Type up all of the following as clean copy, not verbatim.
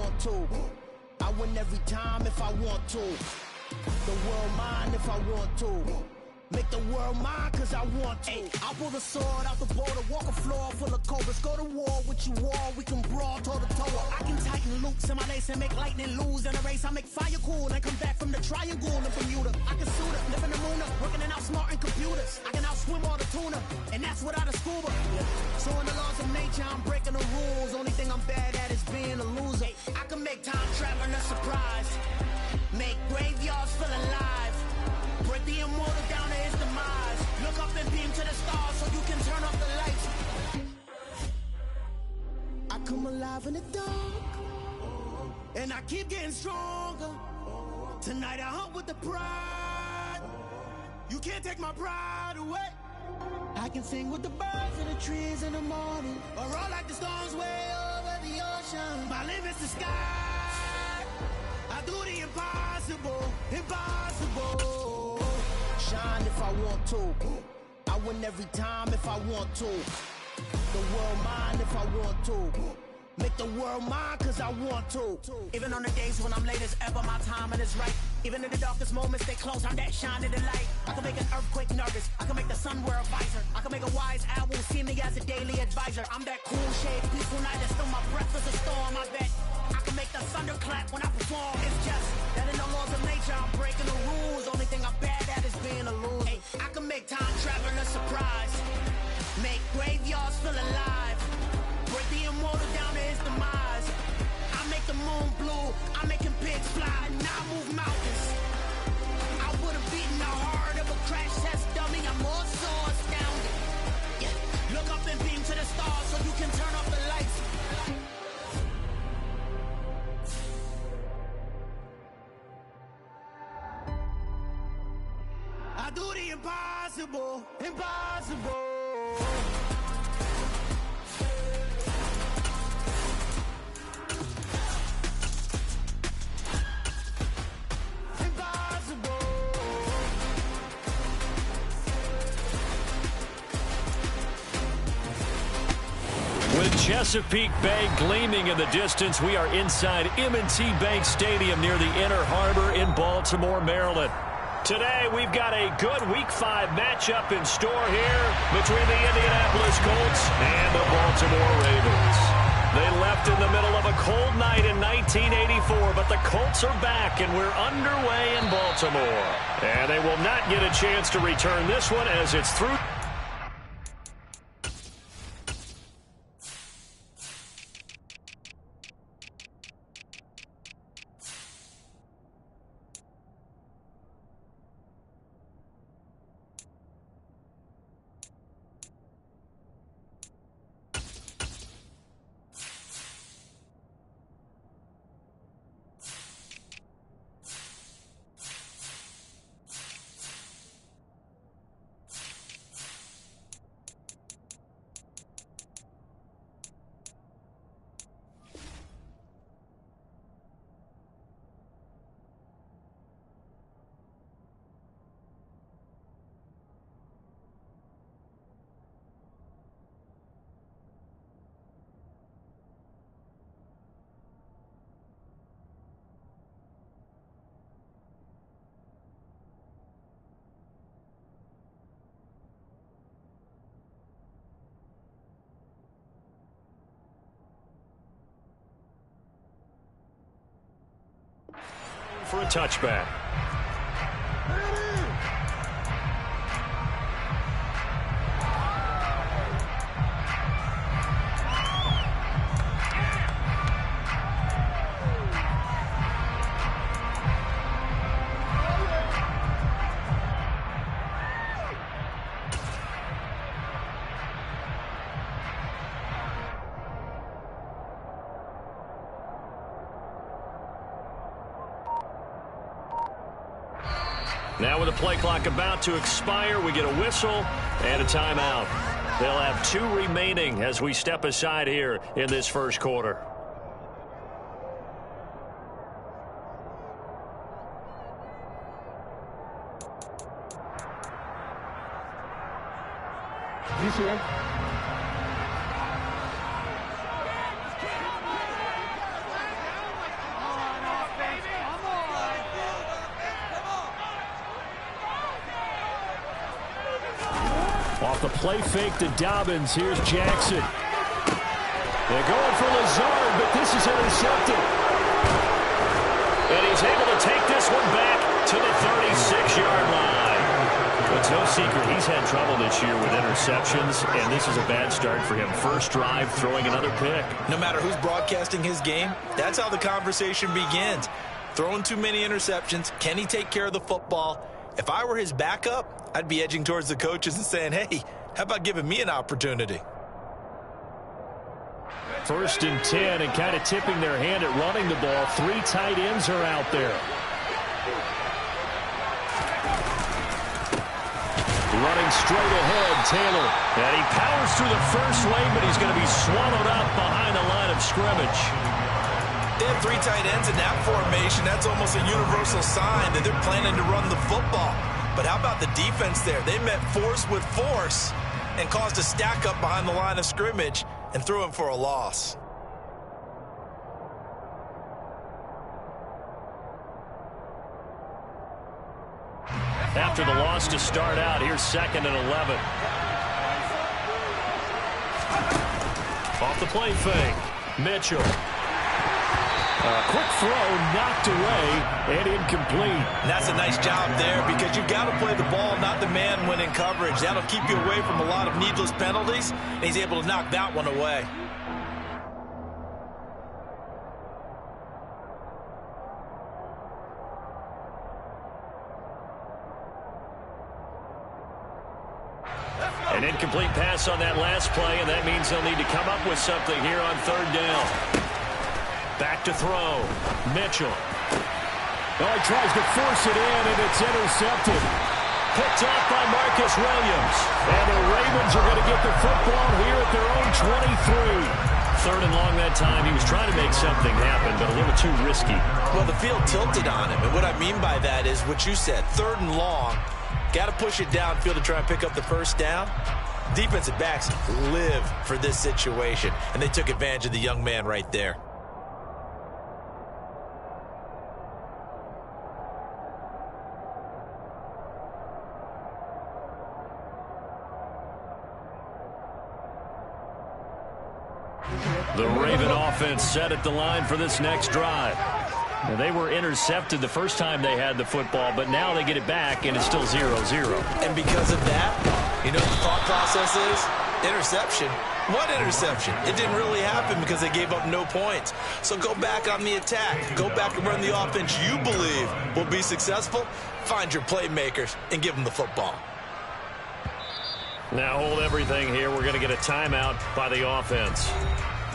want to. I win every time if I want to. The world mine if I want to. Make the world mine cause I want to. Ay, I'll pull the sword out the border, walk a floor full of cobras. Go to war with you all, we can brawl toe to toe. I can tighten loops in my lace and make lightning lose in a race. I make fire cool and come back from the triangle in Bermuda. I can suit it, live in the moon, working and outsmarting computers. I can outswim all the tuna, and that's without a scuba. So in the laws of nature, I'm breaking the rules. Only thing I'm bad at is being a loser. Ay, I can make time traveling a surprise. Make graveyards feel alive. Break the immortal down to his demise. Look up and beam to the stars so you can turn off the lights. I come alive in the dark, and I keep getting stronger. Tonight I hunt with the pride. You can't take my pride away. I can sing with the birds and the trees in the morning, or roll like the storms way over the ocean. My limit's the sky. I do the impossible, impossible. Shine if I want to. I win every time if I want to. The world mine if I want to. Make the world mine cause I want to. Even on the days when I'm late as ever, my timing is right. Even in the darkest moments, they close, I'm that shining the light. I can make an earthquake nervous, I can make the sun wear a visor. I can make a wise owl see me as a daily advisor. I'm that cool shade, peaceful night that's still my breath is a storm, I bet. I can make the thunder clap when I perform. It's just that in the laws of nature, I'm breaking the rules. Only thing I'm bad at is being a loser. Hey, I can make time traveling a surprise. Make graveyards feel alive. Break the immortal down to his demise. I make the moon blue. I'm making pigs fly. Now I move mountains. I would have beaten the heart of a crash test dummy. I'm more so astounded. Yeah. Look up and beam to the stars so you can turn off the lights. I do the impossible, impossible. With Chesapeake Bay gleaming in the distance, we are inside M&T Bank Stadium near the Inner Harbor in Baltimore, Maryland. Today, we've got a good Week 5 matchup in store here between the Indianapolis Colts and the Baltimore Ravens. They left in the middle of a cold night in 1984, but the Colts are back, and we're underway in Baltimore. And they will not get a chance to return this one as it's through. For a touchback. Now with the play clock about to expire, we get a whistle and a timeout. They'll have 2 remaining as we step aside here in this first quarter. the play fake to Dobbins. Here's Jackson. They're going for Lazard, but this is intercepted. And he's able to take this one back to the 36-yard line. It's no secret he's had trouble this year with interceptions, and this is a bad start for him. First drive, throwing another pick. No matter who's broadcasting his game, that's how the conversation begins. Throwing too many interceptions, can he take care of the football? If I were his backup, I'd be edging towards the coaches and saying, hey, how about giving me an opportunity? First and 10, and kind of tipping their hand at running the ball. 3 tight ends are out there. Running straight ahead, Taylor. And he powers through the first lane, but he's going to be swallowed up behind the line of scrimmage. They have 3 tight ends in that formation. That's almost a universal sign that they're planning to run the football. But how about the defense there? They met force with force and caused a stack up behind the line of scrimmage and threw him for a loss. After the loss to start out, here's 2nd and 11. Off the play fake. Mitchell. Quick throw, knocked away, and incomplete. And that's a nice job there because you've got to play the ball, not the man when in coverage. That'll keep you away from a lot of needless penalties, and he's able to knock that one away. An incomplete pass on that last play, and that means they'll need to come up with something here on 3rd down. Back to throw. Mitchell. Oh, he tries to force it in, and it's intercepted. Picked off by Marcus Williams. And the Ravens are going to get the football here at their own 23. 3rd and long that time. He was trying to make something happen, but a little too risky. Well, the field tilted on him, and what I mean by that is what you said, 3rd and long. Got to push it downfield to try and pick up the first down. Defensive backs live for this situation, and they took advantage of the young man right there. The Raven offense set at the line for this next drive. Now, they were intercepted the first time they had the football, but now they get it back, and it's still 0-0. And because of that, you know what the thought process is? Interception. What interception? It didn't really happen because they gave up no points. So go back on the attack. Go back and run the offense you believe will be successful. Find your playmakers and give them the football. Now hold everything here. We're going to get a timeout by the offense.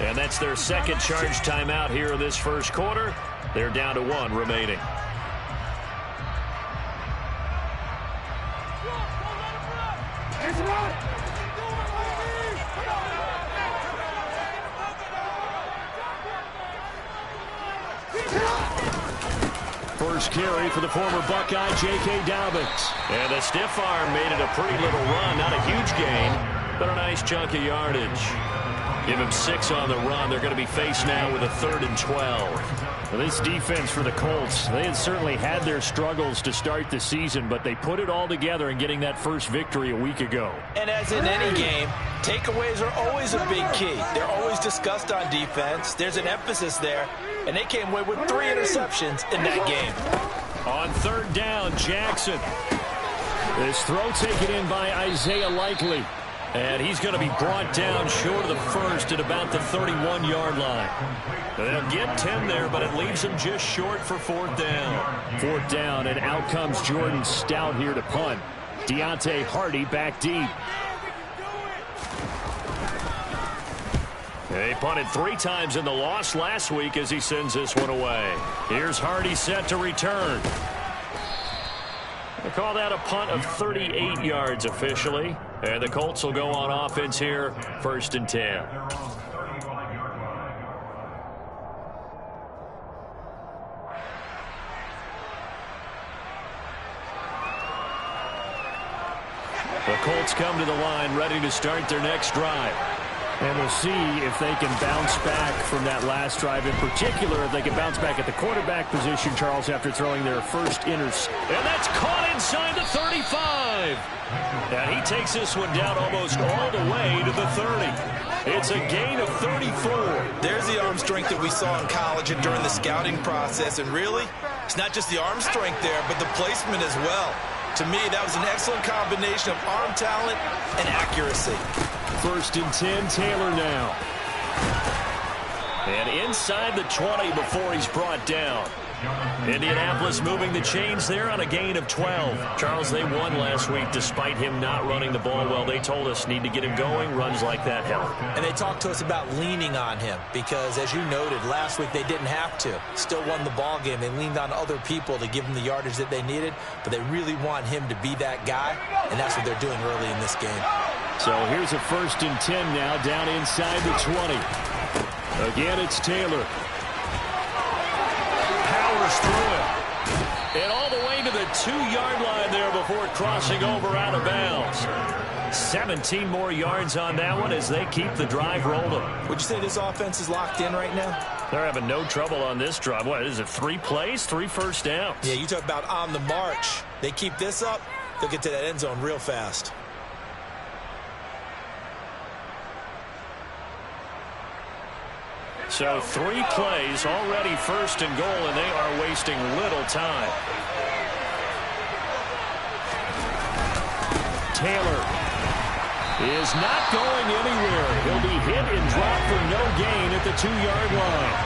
And that's their 2nd charge timeout here in this first quarter. They're down to 1 remaining. First carry for the former Buckeye, J.K. Dobbins. And the stiff arm made it a pretty little run. Not a huge gain, but a nice chunk of yardage. Give him 6 on the run. They're going to be faced now with a 3rd and 12. Well, this defense for the Colts, they had certainly had their struggles to start the season, but they put it all together in getting that first victory a week ago. And as in any game, takeaways are always a big key. They're always discussed on defense. There's an emphasis there, and they came away with 3 interceptions in that game. On 3rd down, Jackson. This throw taken in by Isaiah Likely. And he's going to be brought down short of the first at about the 31-yard line. They'll get 10 there, but it leaves them just short for 4th down. 4th down, and out comes Jordan Stout here to punt. Deontay Hardy back deep. They punted 3 times in the loss last week as he sends this one away. Here's Hardy set to return. They call that a punt of 38 yards officially. And the Colts will go on offense here, 1st and 10. The Colts come to the line ready to start their next drive. And we'll see if they can bounce back from that last drive. In particular, if they can bounce back at the quarterback position, Charles, after throwing their first interception. And that's caught inside the 35. And he takes this one down almost all the way to the 30. It's a gain of 34. There's the arm strength that we saw in college and during the scouting process. And really, it's not just the arm strength there, but the placement as well. To me, that was an excellent combination of arm talent and accuracy. 1st and 10, Taylor now. And inside the 20 before he's brought down. Indianapolis moving the chains there on a gain of 12. Charles, they won last week despite him not running the ball well. They told us need to get him going. Runs like that help. And they talked to us about leaning on him because, as you noted, last week they didn't have to. Still won the ball game. They leaned on other people to give them the yardage that they needed, but they really want him to be that guy, and that's what they're doing early in this game. So here's a 1st and 10 now down inside the 20. Again, it's Taylor. Through it. And all the way to the 2-yard line there before crossing over out of bounds. 17 more yards on that one as they keep the drive rolling. Would you say this offense is locked in right now? They're having no trouble on this drive. What is it, 3 plays, 3 first downs? Yeah, you talk about on the march. They keep this up, they'll get to that end zone real fast. So 3 plays, already 1st and goal, and they are wasting little time. Taylor is not going anywhere. He'll be hit and dropped for no gain at the 2-yard line.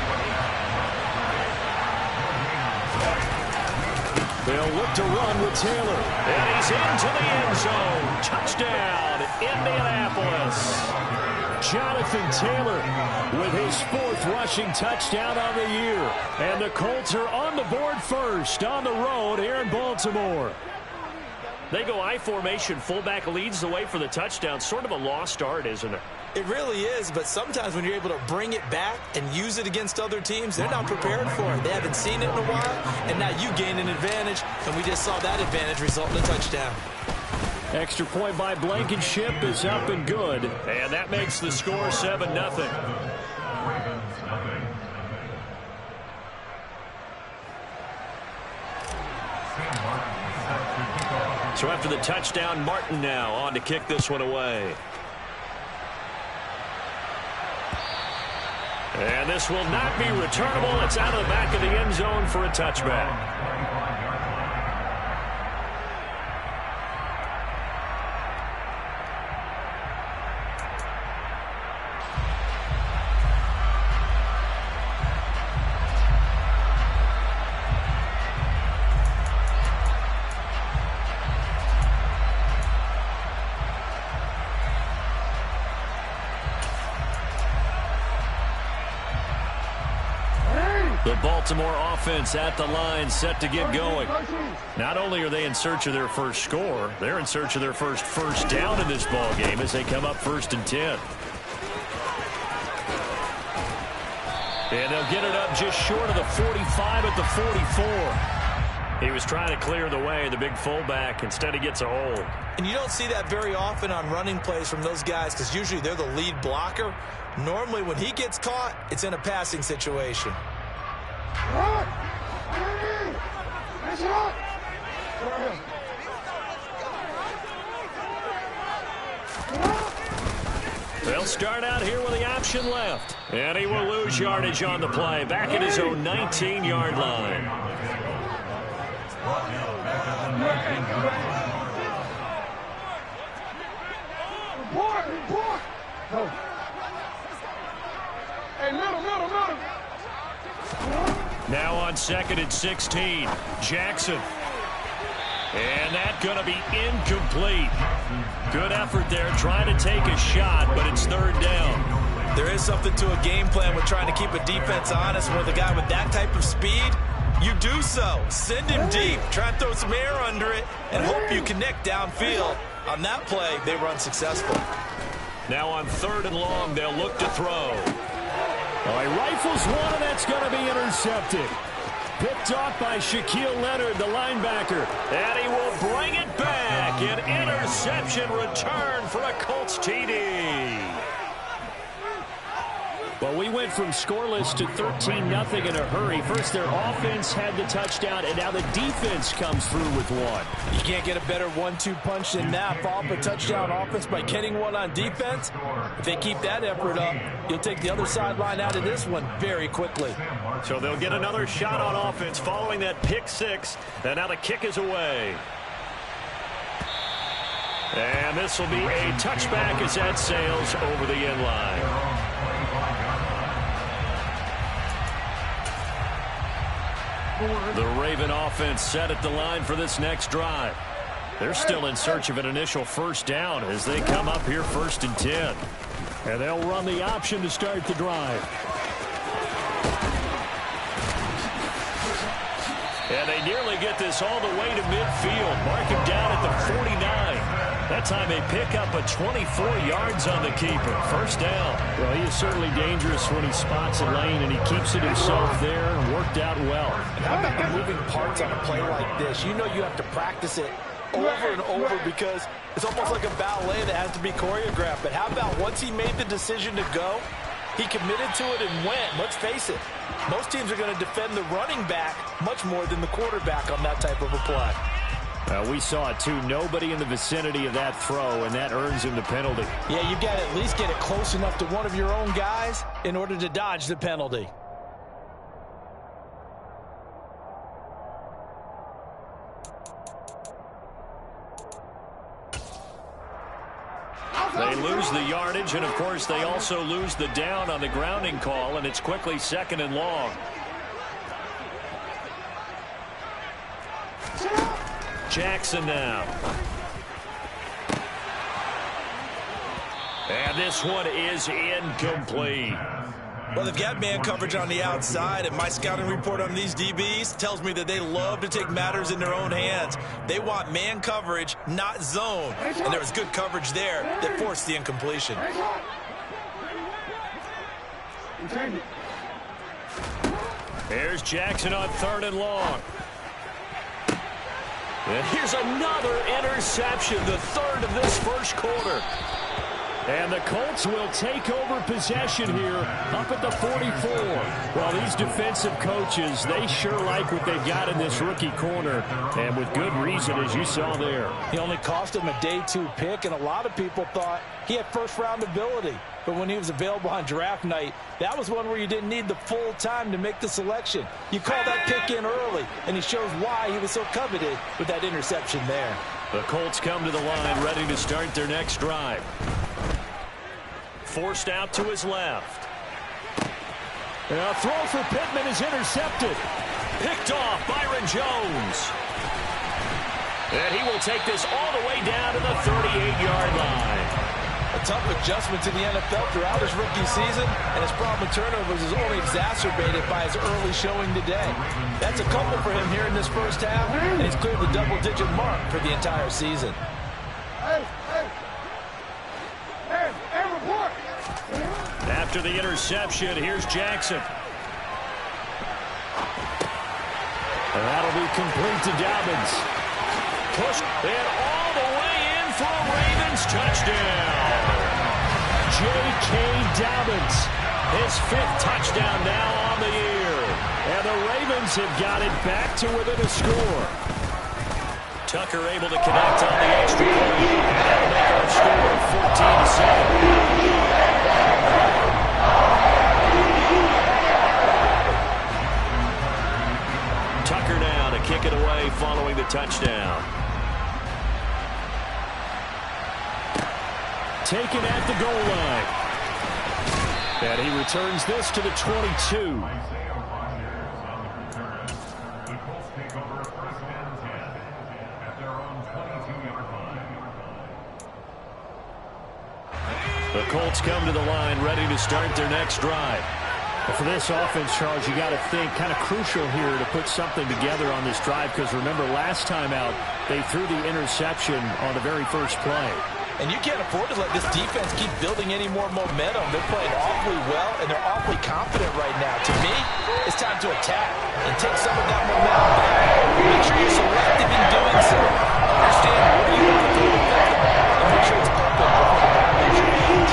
They'll look to run with Taylor. And he's into the end zone. Touchdown, Indianapolis. Jonathan Taylor with his 4th rushing touchdown on the year. And the Colts are on the board first on the road here in Baltimore. They go I formation. Fullback leads the way for the touchdown. Sort of a lost art, isn't it? It really is, but sometimes when you're able to bring it back and use it against other teams, they're not prepared for it. They haven't seen it in a while, and now you gain an advantage, and we just saw that advantage result in a touchdown. Extra point by Blankenship is up and good. And that makes the score 7-0. So after the touchdown, Martin now on to kick this one away. And this will not be returnable. It's out of the back of the end zone for a touchback. The Baltimore offense at the line, set to get going. Not only are they in search of their first score, they're in search of their first down in this ball game as they come up 1st and 10. And they'll get it up just short of the 45 at the 44. He was trying to clear the way, the big fullback. Instead, he gets a hold. And you don't see that very often on running plays from those guys because usually they're the lead blocker. Normally, when he gets caught, it's in a passing situation. They'll start out here with the option left. And he will lose yardage on the play. Back at his own 19-yard line. Now on 2nd and 16, Jackson. And that's going to be incomplete. Good effort there, trying to take a shot, but it's 3rd down. There is something to a game plan with trying to keep a defense honest. With a guy with that type of speed, you do so. Send him deep, try and throw some air under it, and hope you connect downfield. On that play, they were unsuccessful. Now on 3rd and long, they'll look to throw. Well, he rifles one, and that's going to be intercepted. Picked off by Shaquille Leonard, the linebacker. And he will bring it back. An interception return for a Colts TD. Well, we went from scoreless to 13-0 in a hurry. First, their offense had the touchdown, and now the defense comes through with one. You can't get a better 1-2 punch than that. Follow up a touchdown offense by getting one on defense. If they keep that effort up, you'll take the other sideline out of this one very quickly. So they'll get another shot on offense following that pick six. And now the kick is away. And this will be a touchback as that sails over the end line. The Raven offense set at the line for this next drive. They're still in search of an initial first down as they come up here 1st and 10. And they'll run the option to start the drive. And they nearly get this all the way to midfield. Mark him down at the 49. That time they pick up a 24 yards on the keeper. First down. Well, he is certainly dangerous when he spots a lane, and he keeps it himself there and worked out well. And how about the moving parts on a play like this? You know you have to practice it over and over because it's almost like a ballet that has to be choreographed. But how about once he made the decision to go, he committed to it and went. Let's face it, most teams are going to defend the running back much more than the quarterback on that type of a play. We saw it, too. Nobody in the vicinity of that throw, and that earns him the penalty. Yeah, you've got to at least get it close enough to one of your own guys in order to dodge the penalty. They lose the yardage, and, of course, they also lose the down on the grounding call, and it's quickly 2nd and long. Jackson now. And this one is incomplete. Well, they've got man coverage on the outside, and my scouting report on these DBs tells me that they love to take matters in their own hands. They want man coverage, not zone. And there was good coverage there that forced the incompletion. Here's Jackson on 3rd and long. And here's another interception, the 3rd of this first quarter. And the Colts will take over possession here up at the 44. Well, these defensive coaches, they sure like what they've got in this rookie corner, and with good reason, as you saw there. He only cost him a day 2 pick, and a lot of people thought he had first-round ability. But when he was available on draft night, that was one where you didn't need the full time to make the selection. You call that pick in early, and he shows why he was so coveted with that interception there. The Colts come to the line ready to start their next drive. Forced out to his left. And a throw for Pittman is intercepted. Picked off Byron Jones. And he will take this all the way down to the 38-yard line. A tough adjustment to the NFL throughout his rookie season, and his problem with turnovers is only exacerbated by his early showing today. That's a couple for him here in this first half, and he's cleared the double-digit mark for the entire season. After the interception, here's Jackson. And that'll be complete to Dobbins. Pushed and all the way in for a Ravens touchdown. J.K. Dobbins, his 5th touchdown now on the year. And the Ravens have got it back to within a score. Tucker able to connect on the extra point. And that'll make our score 14-7. Tucker now to kick it away following the touchdown. Taken at the goal line. And he returns this to the 22. The Colts come to the line ready to start their next drive. But for this offense, Charles, you got to think kind of crucial here to put something together on this drive, because remember last time out they threw the interception on the very first play. And you can't afford to let this defense keep building any more momentum. They're playing awfully well, and they're awfully confident right now. To me, it's time to attack and take some of that momentum back. Make sure you're selective in doing so. Understand where you want to throw the football, and make sure it's open before the ball leaves your hands.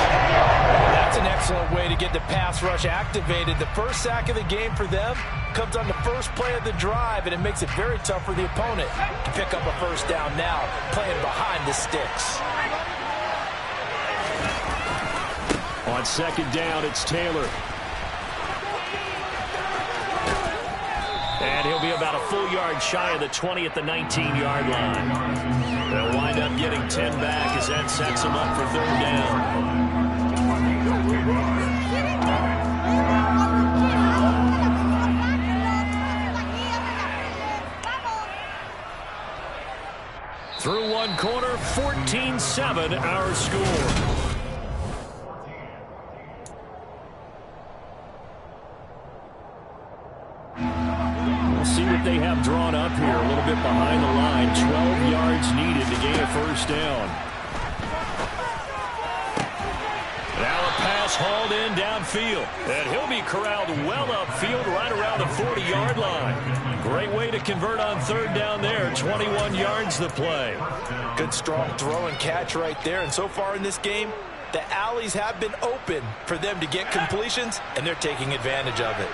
That's an excellent way to get the pass rush activated. The first sack of the game for them comes on the first play of the drive, and it makes it very tough for the opponent to pick up a first down now, playing behind the sticks. On second down, it's Taylor. And he'll be about a full yard shy of the 20 at the 19-yard line. They'll wind up getting 10 back as that sets them up for third down. Through one quarter, 14-7 our score. See what they have drawn up here. A little bit behind the line. 12 yards needed to gain a first down. Now a pass hauled in downfield. And he'll be corralled well upfield right around the 40-yard line. Great way to convert on third down there. 21 yards the play. Good strong throw and catch right there. And so far in this game, the alleys have been open for them to get completions, and they're taking advantage of it.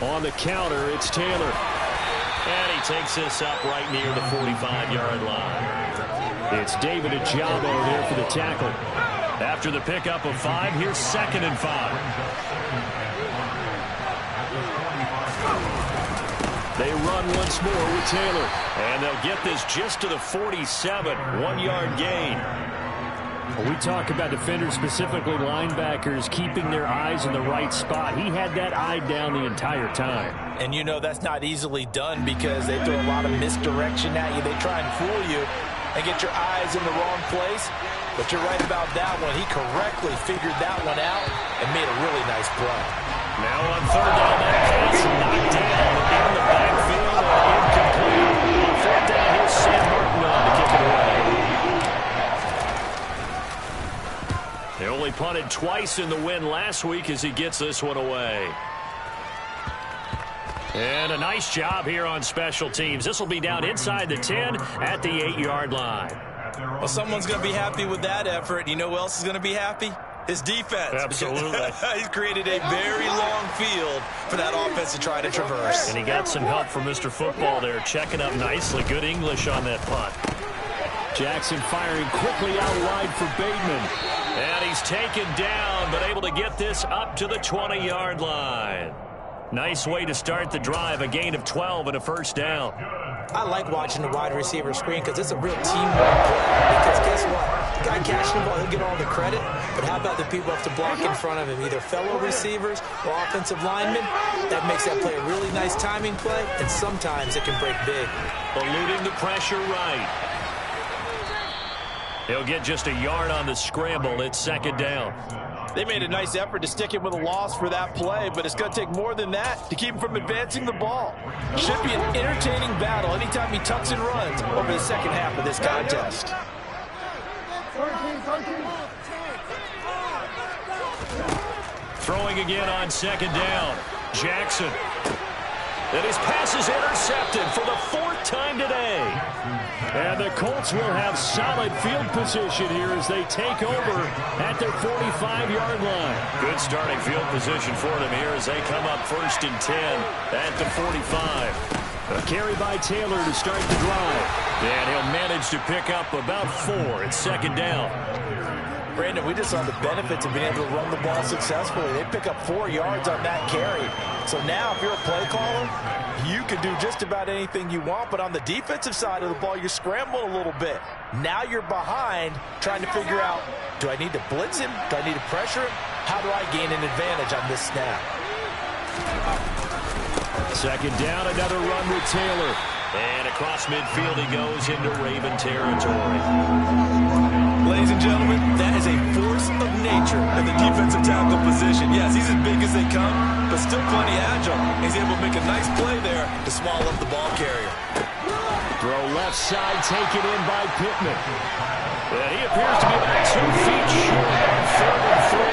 On the counter, it's Taylor. And he takes this up right near the 45-yard line. It's David Ojabo there for the tackle. After the pickup of 5, here's 2nd and 5. They run once more with Taylor. And they'll get this just to the 47, 1-yard gain. We talk about defenders, specifically linebackers, keeping their eyes in the right spot. He had that eye down the entire time. And you know that's not easily done because they throw a lot of misdirection at you. They try and fool you and get your eyes in the wrong place. But you're right about that one. He correctly figured that one out and made a really nice play. Now on third down, that pass knocked down in the backfield and incomplete. On fourth down, here's Sam Martin on to kick it away. They only punted twice in the win last week as he gets this one away. And a nice job here on special teams. This will be down inside the 10 at the 8-yard line. Well, someone's going to be happy with that effort. You know who else is going to be happy? His defense. Absolutely. He's created a very long field for that offense to try to traverse. And he got some help from Mr. Football there, checking up nicely. Good English on that punt. Jackson firing quickly out wide for Bateman. And he's taken down, but able to get this up to the 20-yard line. Nice way to start the drive, a gain of 12 and a first down. I like watching the wide receiver screen because it's a real teamwork play. Because guess what? The guy catching the ball, he'll get all the credit. But how about the people who have to block in front of him, either fellow receivers or offensive linemen? That makes that play a really nice timing play, and sometimes it can break big. Eluding the pressure right. He'll get just a yard on the scramble. It's second down. They made a nice effort to stick him with a loss for that play, but it's going to take more than that to keep him from advancing the ball. Should be an entertaining battle anytime he tucks and runs over the second half of this contest. Throwing again on second down. Jackson. And his pass is intercepted for the 4th time today. And the Colts will have solid field position here as they take over at their 45-yard line. Good starting field position for them here as they come up 1st and 10 at the 45. A carry by Taylor to start the drive. And he'll manage to pick up about 4 at second down. Brandon, we just saw the benefits of being able to run the ball successfully. They pick up 4 yards on that carry. So now if you're a play caller, you can do just about anything you want. But on the defensive side of the ball, you're scrambling a little bit. Now you're behind trying to figure out, do I need to blitz him? Do I need to pressure him? How do I gain an advantage on this snap? Second down, another run with Taylor. And across midfield he goes into Raven territory. Ladies and gentlemen, that is a force of nature in the defensive tackle position. Yes, he's as big as they come, but still plenty agile. He's able to make a nice play there to swallow up the ball carrier. Throw left side taken in by Pittman. And he appears to be about 2 feet short on 3rd and 3.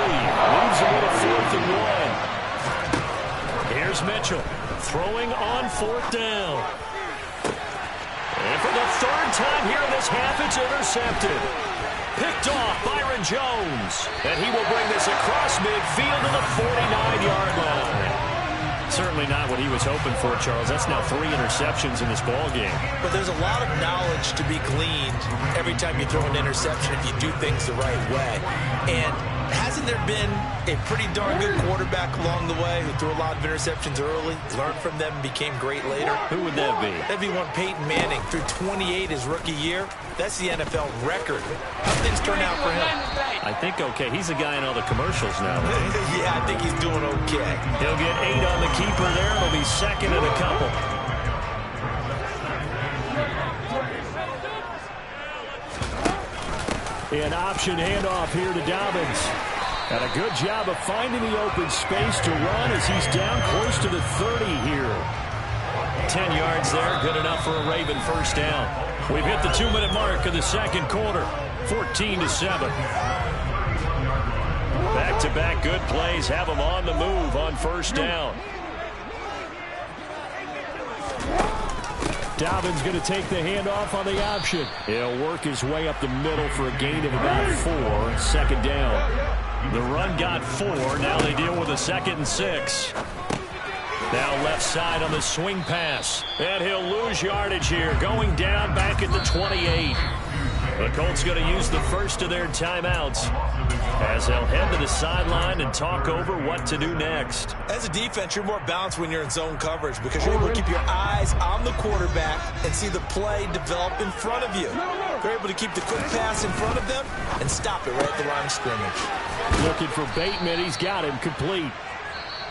Leaves him with a 4th and 1. Here's Mitchell throwing on 4th down. And for the 3rd time here in this half, it's intercepted. Picked off Byron Jones. And he will bring this across midfield to the 49-yard line. Certainly not what he was hoping for, Charles. That's now 3 interceptions in this ball game. But there's a lot of knowledge to be gleaned every time you throw an interception if you do things the right way. And hasn't there been a pretty darn good quarterback along the way who threw a lot of interceptions early, learned from them, and became great later? Who would that be? That'd be one Peyton Manning. Threw 28 his rookie year. That's the NFL record. How things turn out for him? I think okay. He's the guy in all the commercials now. Yeah, I think he's doing okay. He'll get 8 on the keeper there. It'll be second and a couple. An option handoff here to Dobbins. And a good job of finding the open space to run as he's down close to the 30 here. 10 yards there, good enough for a Raven first down. We've hit the 2-minute mark of the second quarter, 14-7. Back-to-back good plays have them on the move on first down. Dobbins going to take the handoff on the option. He'll work his way up the middle for a gain of about 4. Second down. The run got 4. Now they deal with a 2nd and 6. Now left side on the swing pass. And he'll lose yardage here. Going down back at the 28. The Colts going to use the first of their timeouts as they'll head to the sideline and talk over what to do next. As a defense, you're more balanced when you're in zone coverage because you're able to keep your eyes on the quarterback and see the play develop in front of you. You're able to keep the quick pass in front of them and stop it right at the line of scrimmage. Looking for Bateman. He's got him complete.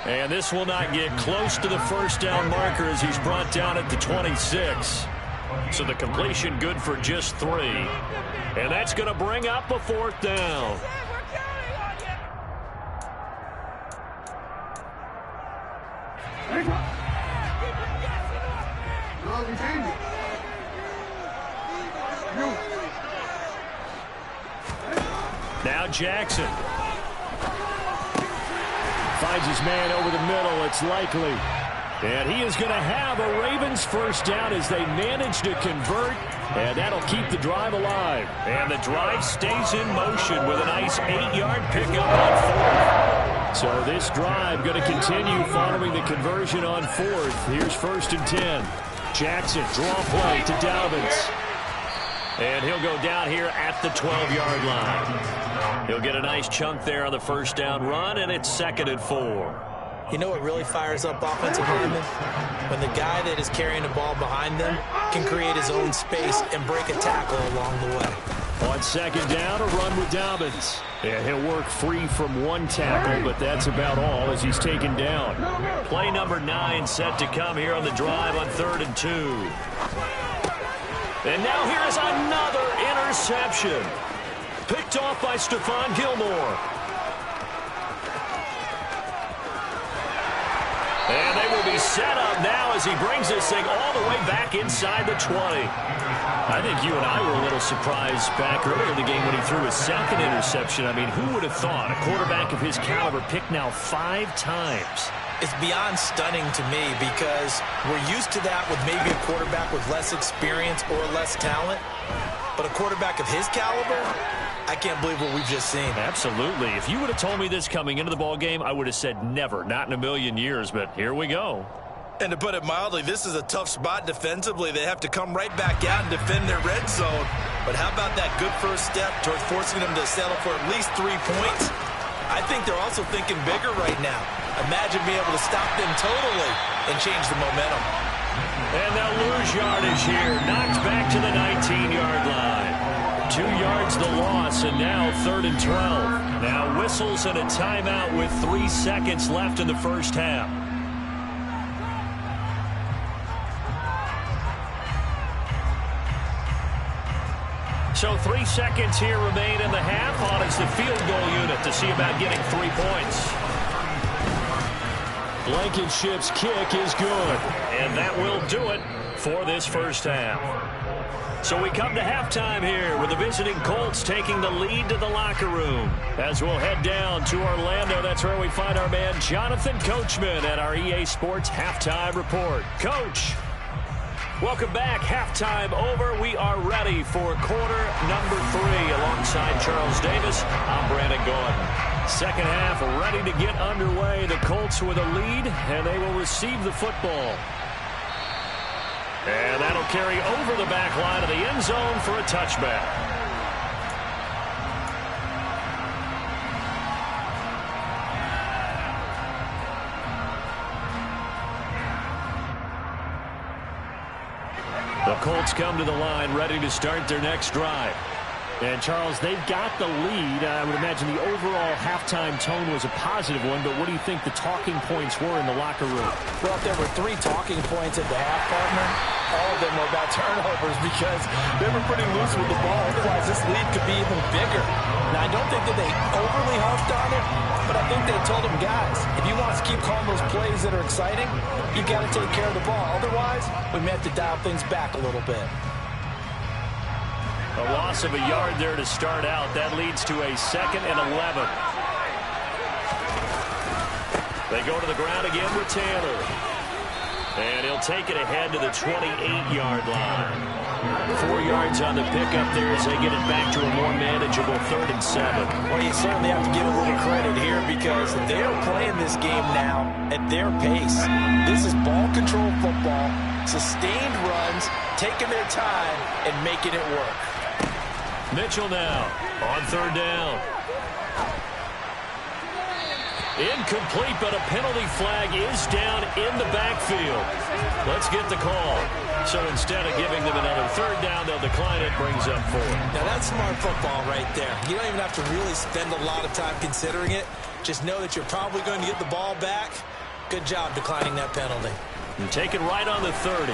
And this will not get close to the first down marker as he's brought down at the 26. So the completion good for just 3. And that's going to bring up a 4th down. Now Jackson. Finds his man over the middle. It's likely. And he is going to have a Ravens first down as they manage to convert. And that'll keep the drive alive. And the drive stays in motion with a nice 8-yard pickup on 4th. So this drive going to continue following the conversion on 4th. Here's 1st and 10. Jackson, draw play to Dobbins. And he'll go down here at the 12-yard line. He'll get a nice chunk there on the first down run, and it's 2nd and 4. You know what really fires up offensive linemen? When the guy that is carrying the ball behind them can create his own space and break a tackle along the way. On 2nd down, a run with Dobbins. And he'll work free from 1 tackle, but that's about all as he's taken down. Play number 9 set to come here on the drive on 3rd and 2. And now here is another interception. Picked off by Stephon Gilmore. And they will be set up now as he brings this thing all the way back inside the 20. I think you and I were a little surprised back earlier in the game when he threw his 2nd interception. I mean, who would have thought a quarterback of his caliber picked now 5 times? It's beyond stunning to me because we're used to that with maybe a quarterback with less experience or less talent. But a quarterback of his caliber, I can't believe what we've just seen. Absolutely. If you would have told me this coming into the ball game, I would have said never, not in a million years, but here we go. And to put it mildly, this is a tough spot defensively. They have to come right back out and defend their red zone. But how about that good first step towards forcing them to settle for at least 3 points? I think they're also thinking bigger right now. Imagine being able to stop them totally and change the momentum. And they'll lose yardage here. Knocked back to the 19-yard line. 2 yards the loss, and now 3rd and 12. Now whistles and a timeout with 3 seconds left in the first half. So 3 seconds here remain in the half. On is the field goal unit to see about getting 3 points. Blankenship's kick is good. And that will do it for this first half. So we come to halftime here with the visiting Colts taking the lead to the locker room. As we'll head down to Orlando, that's where we find our man Jonathan Coachman at our EA Sports Halftime Report. Coach. Welcome back. Halftime over. We are ready for quarter number 3. Alongside Charles Davis, I'm Brandon Gaudin. Second half ready to get underway. The Colts with a lead, and they will receive the football. And that'll carry over the back line of the end zone for a touchback. The Colts come to the line ready to start their next drive. And, Charles, they've got the lead. I would imagine the overall halftime tone was a positive one, but what do you think the talking points were in the locker room? Well, if there were 3 talking points at the half, partner, all of them were about turnovers because they were pretty loose with the ball. Otherwise, this lead could be even bigger. Now, I don't think that they overly huffed on it, but I think they told them, guys, if you want us to keep calling those plays that are exciting, you got to take care of the ball. Otherwise, we may have to dial things back a little bit. A loss of a yard there to start out. That leads to a 2nd and 11. They go to the ground again with Taylor. And he'll take it ahead to the 28-yard line. 4 yards on the pickup there as they get it back to a more manageable 3rd and 7. Well, you certainly have to give a little credit here because they're playing this game now at their pace. This is ball control football, sustained runs, taking their time, and making it work. Mitchell now on 3rd down. Incomplete, but a penalty flag is down in the backfield. Let's get the call. So instead of giving them another 3rd down, they'll decline it, brings up 4. Now that's smart football right there. You don't even have to really spend a lot of time considering it. Just know that you're probably going to get the ball back. Good job declining that penalty. And take it right on the 30.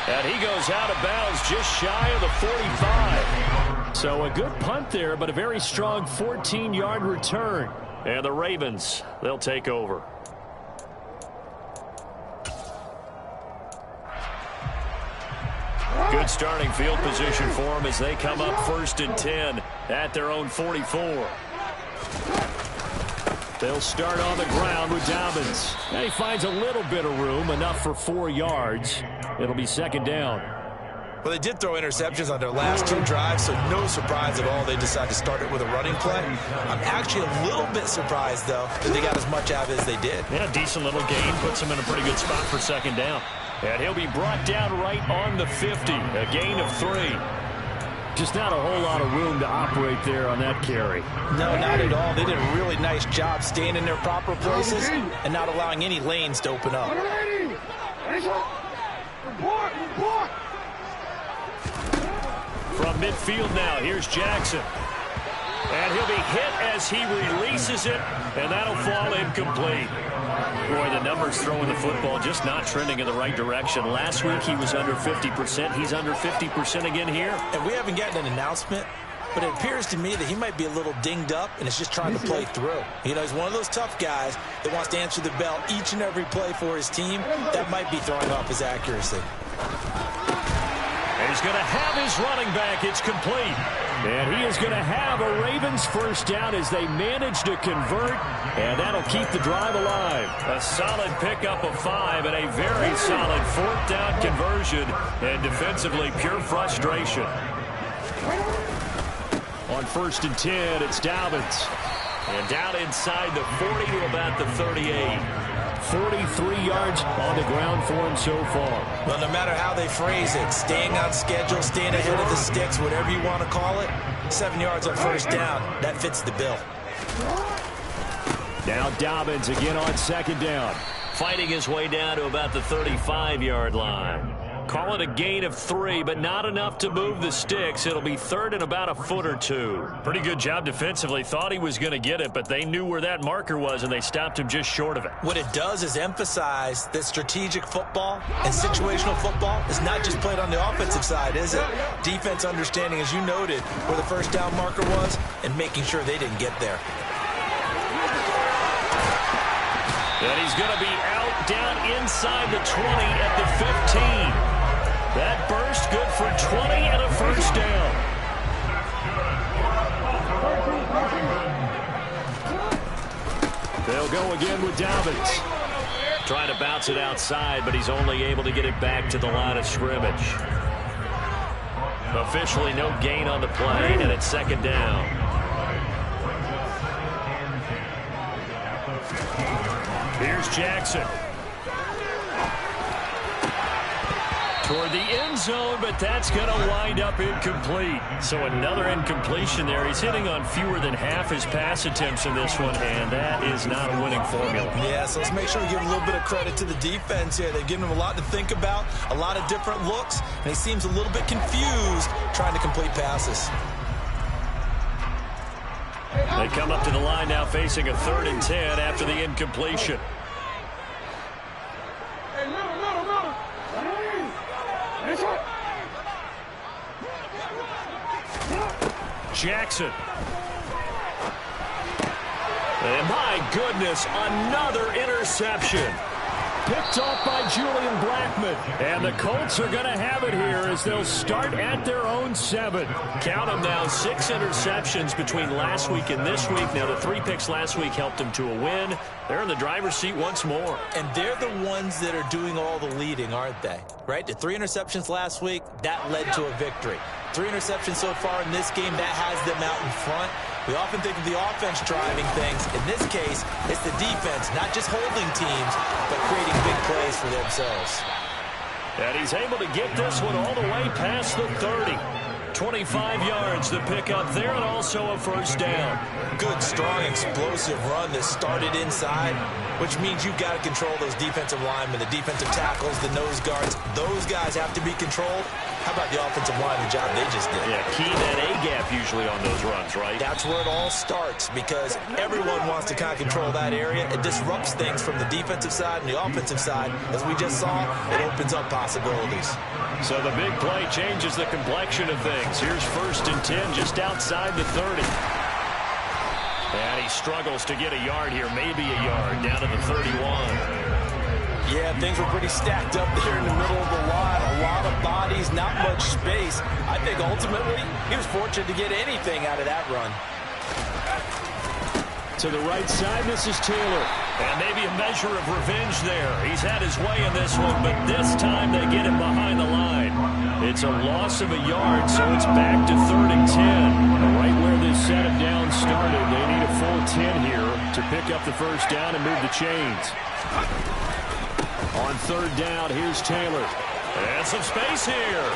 And he goes out of bounds just shy of the 45. So a good punt there, but a very strong 14-yard return. And the Ravens, they'll take over. Good starting field position for them as they come up 1st and 10 at their own 44. They'll start on the ground with Dobbins. And he finds a little bit of room, enough for 4 yards. It'll be 2nd down. Well, they did throw interceptions on their last 2 drives, so no surprise at all they decided to start it with a running play. I'm actually a little bit surprised, though, that they got as much out of it as they did. Yeah, decent little gain. Puts him in a pretty good spot for 2nd down. And he'll be brought down right on the 50. A gain of 3. Just not a whole lot of room to operate there on that carry. No, not at all. They did a really nice job staying in their proper places and not allowing any lanes to open up. From midfield now, here's Jackson. And he'll be hit as he releases it, and that'll fall incomplete. Boy, the numbers throwing the football just not trending in the right direction. Last week he was under 50%. He's under 50% again here. And we haven't gotten an announcement, but it appears to me that he might be a little dinged up and is just trying to play through. You know, he's one of those tough guys that wants to answer the bell each and every play for his team. That might be throwing off his accuracy. And he's going to have his running back. It's complete. And he is going to have a Ravens 1st down as they manage to convert, and that'll keep the drive alive. A solid pickup of 5 and a very solid 4th down conversion, and defensively pure frustration. On 1st and 10, it's Dobbins. And down inside the 40 to about the 38. 43 yards on the ground for him so far. Well, no matter how they phrase it, staying on schedule, staying ahead of the sticks, whatever you want to call it, 7 yards on 1st down, that fits the bill. Now Dobbins again on 2nd down. Fighting his way down to about the 35-yard line. Call it a gain of 3, but not enough to move the sticks. It'll be 3rd and about a foot or 2. Pretty good job defensively. Thought he was going to get it, but they knew where that marker was, and they stopped him just short of it. What it does is emphasize that strategic football and situational football is not just played on the offensive side, is it? Defense understanding, as you noted, where the 1st down marker was and making sure they didn't get there. And he's going to be out down inside the 20 at the 15. That burst good for 20 and a 1st down. They'll go again with Dobbins. Trying to bounce it outside, but he's only able to get it back to the line of scrimmage. Officially no gain on the play, and it's second down. Here's Jackson. Toward the end zone, but that's going to wind up incomplete. So another incompletion there. He's hitting on fewer than half his pass attempts in this one, and that is not a winning formula. Yeah, so let's make sure we give a little bit of credit to the defense here. They've given him a lot to think about, a lot of different looks, and he seems a little bit confused trying to complete passes. They come up to the line now facing a 3rd and 10 after the incompletion. Jackson. And my goodness, another interception. Picked off by Julian Blackmon. And the Colts are going to have it here as they'll start at their own 7. Count them now, 6 interceptions between last week and this week. Now, the 3 picks last week helped them to a win. They're in the driver's seat once more. And they're the ones that are doing all the leading, aren't they? Right? The 3 interceptions last week, that led to a victory. 3 interceptions so far in this game, that has them out in front. We often think of the offense driving things. In this case, it's the defense, not just holding teams, but creating big plays for themselves. And he's able to get this one all the way past the 30. 25 yards to pick up there, and also a first down. Good, strong, explosive run that started inside, which means you've got to control those defensive linemen, the defensive tackles, the nose guards. Those guys have to be controlled. How about the offensive line, the job they just did? Yeah, key that A-gap usually on those runs, right? That's where it all starts, because everyone wants to kind of control that area. It disrupts things from the defensive side and the offensive side. As we just saw, it opens up possibilities. So the big play changes the complexion of things. Here's 1st and 10 just outside the 30. And he struggles to get a yard here, maybe a yard, down to the 31. Yeah, things were pretty stacked up there in the middle of the line. A lot of bodies, not much space. I think ultimately he was fortunate to get anything out of that run. To the right side, this is Taylor. And maybe a measure of revenge there. He's had his way in this one, but this time they get him behind the line. It's a loss of a yard, so it's back to 3rd and 10. Right where this set of down started, they need a full 10 here to pick up the first down and move the chains. On 3rd down, here's Taylor. And some space here.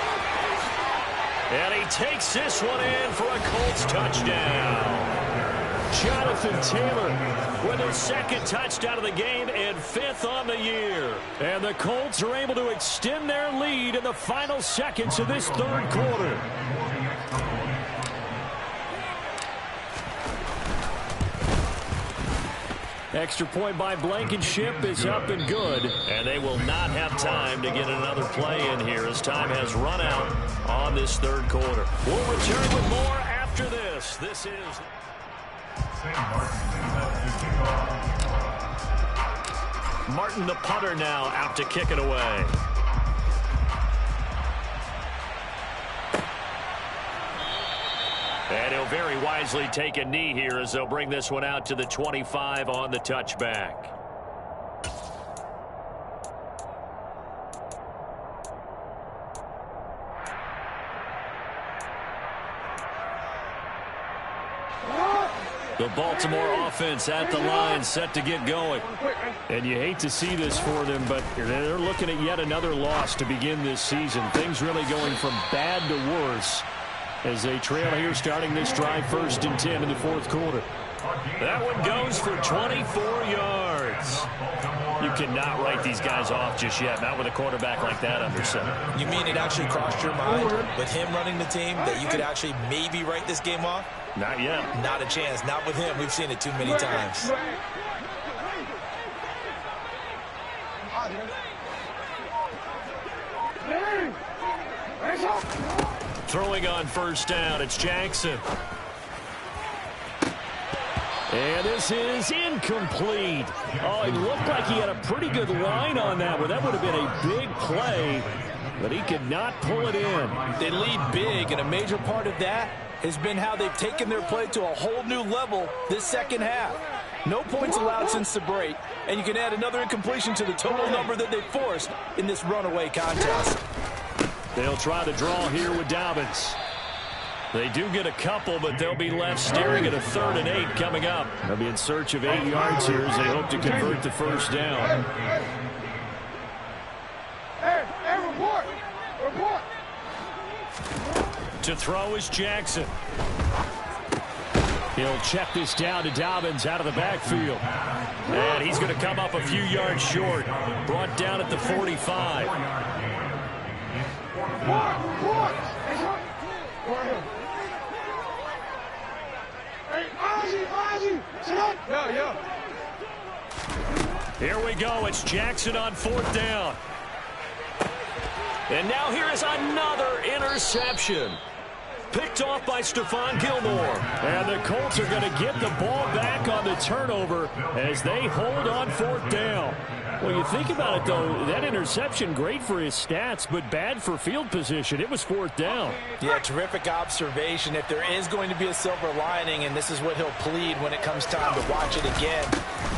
And he takes this one in for a Colts touchdown. Jonathan Taylor with his 2nd touchdown of the game and 5th on the year. And the Colts are able to extend their lead in the final seconds of this 3rd quarter. Extra point by Blankenship is up and good. And they will not have time to get another play in here as time has run out on this 3rd quarter. We'll return with more after this. This is Martin, the punter, now out to kick it away. And he'll very wisely take a knee here as they'll bring this one out to the 25 on the touchback. The Baltimore offense at the line, set to get going. And you hate to see this for them, but they're looking at yet another loss to begin this season. Things really going from bad to worse as they trail here starting this drive 1st and 10 in the 4th quarter. That one goes for 24 yards. You cannot write these guys off just yet, not with a quarterback like that under center. You mean it actually crossed your mind with him running the team that you could actually maybe write this game off? Not yet. Not a chance. Not with him. We've seen it too many times. Throwing on 1st down, it's Jackson. And this is incomplete. Oh, it looked like he had a pretty good line on that one. That would have been a big play, but he could not pull it in. They lead big, and a major part of that has been how they've taken their play to a whole new level this 2nd half. No points allowed since the break, and you can add another incompletion to the total number that they forced in this runaway contest. They'll try to draw here with Dobbins. They do get a couple, but they'll be left staring at a 3rd and 8 coming up. They'll be in search of 8 yards here as they hope to convert the first down. Report. To throw is Jackson. He'll check this down to Dobbins out of the backfield. And he's going to come up a few yards short. Brought down at the 45. Here we go. It's Jackson on 4th down. And now here is another interception. Picked off by Stephon Gilmore. And the Colts are going to get the ball back on the turnover as they hold on 4th down. Well, you think about it, though, that interception, great for his stats, but bad for field position. It was 4th down. Yeah, terrific observation. If there is going to be a silver lining, and this is what he'll plead when it comes time to watch it again,